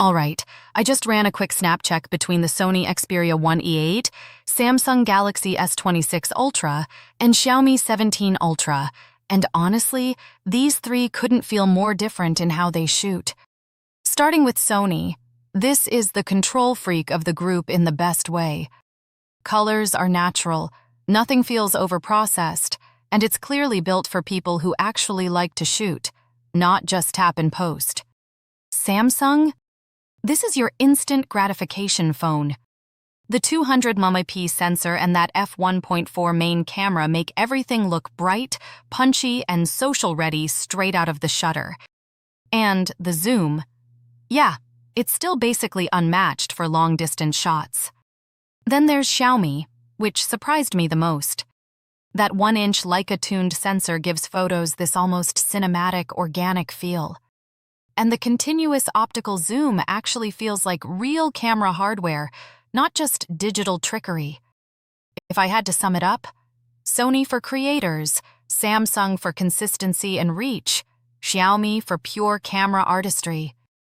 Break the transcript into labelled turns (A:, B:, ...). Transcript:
A: Alright, I just ran a quick snap check between the Sony Xperia 1E8, Samsung Galaxy S26 Ultra, and Xiaomi 17 Ultra, and honestly, these three couldn't feel more different in how they shoot. Starting with Sony, this is the control freak of the group in the best way. Colors are natural, nothing feels overprocessed, and it's clearly built for people who actually like to shoot, not just tap and post. Samsung? This is your instant gratification phone. The 200 MP sensor and that f1.4 main camera make everything look bright, punchy, and social-ready straight out of the shutter. And the zoom. Yeah, it's still basically unmatched for long-distance shots. Then there's Xiaomi, which surprised me the most. That 1-inch Leica-tuned sensor gives photos this almost cinematic, organic feel. And the continuous optical zoom actually feels like real camera hardware, not just digital trickery. If I had to sum it up, Sony for creators, Samsung for consistency and reach, Xiaomi for pure camera artistry.